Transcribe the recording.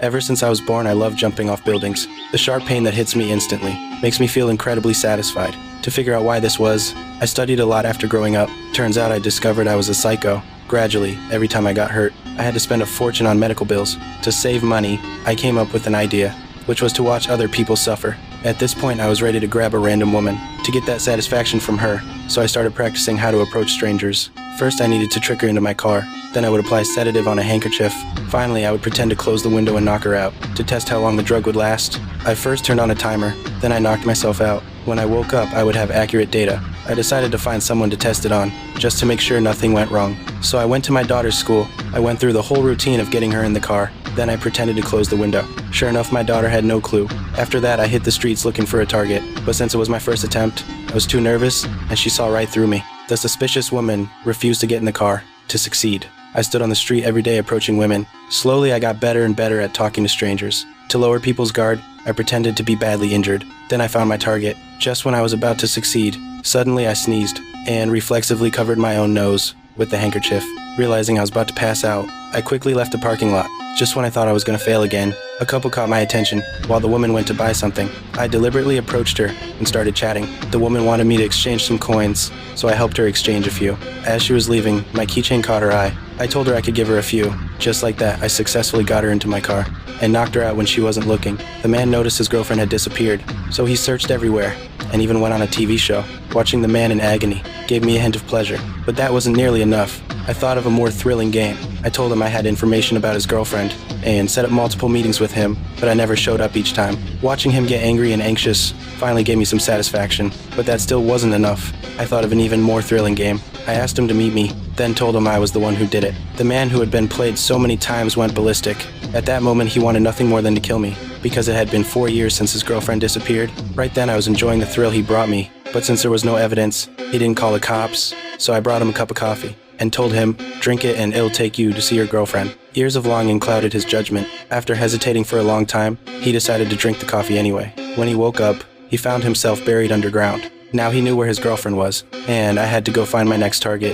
Ever since I was born, I love jumping off buildings. The sharp pain that hits me instantly makes me feel incredibly satisfied. To figure out why this was, I studied a lot after growing up. Turns out I discovered I was a psycho. Gradually, every time I got hurt, I had to spend a fortune on medical bills. To save money, I came up with an idea, which was to watch other people suffer. At this point, I was ready to grab a random woman to get that satisfaction from her, so I started practicing how to approach strangers. First, I needed to trick her into my car. Then I would apply sedative on a handkerchief. Finally, I would pretend to close the window and knock her out. To test how long the drug would last, I first turned on a timer, then I knocked myself out. When I woke up, I would have accurate data. I decided to find someone to test it on, just to make sure nothing went wrong. So I went to my daughter's school. I went through the whole routine of getting her in the car. Then I pretended to close the window. Sure enough, my daughter had no clue. After that, I hit the streets looking for a target. But since it was my first attempt, I was too nervous, and she saw right through me. The suspicious woman refused to get in the car to succeed. I stood on the street every day approaching women. Slowly, I got better and better at talking to strangers. To lower people's guard, I pretended to be badly injured. Then I found my target. Just when I was about to succeed, suddenly I sneezed and reflexively covered my own nose with the handkerchief. Realizing I was about to pass out, I quickly left the parking lot. Just when I thought I was going to fail again, a couple caught my attention while the woman went to buy something. I deliberately approached her and started chatting. The woman wanted me to exchange some coins, so I helped her exchange a few. As she was leaving, my keychain caught her eye. I told her I could give her a few. Just like that, I successfully got her into my car and knocked her out when she wasn't looking. The man noticed his girlfriend had disappeared, so he searched everywhere and even went on a TV show. Watching the man in agony gave me a hint of pleasure, but that wasn't nearly enough. I thought of a more thrilling game. I told him I had information about his girlfriend and set up multiple meetings with him, but I never showed up each time. Watching him get angry and anxious finally gave me some satisfaction, but that still wasn't enough. I thought of an even more thrilling game. I asked him to meet me, then told him I was the one who did it. The man who had been played so many times went ballistic. At that moment, he wanted nothing more than to kill me, because it had been 4 years since his girlfriend disappeared. Right then, I was enjoying the thrill he brought me, but since there was no evidence, he didn't call the cops, so I brought him a cup of coffee and told him, drink it and it'll take you to see your girlfriend. Years of longing clouded his judgment. After hesitating for a long time, he decided to drink the coffee anyway. When he woke up, he found himself buried underground. Now he knew where his girlfriend was, and I had to go find my next target.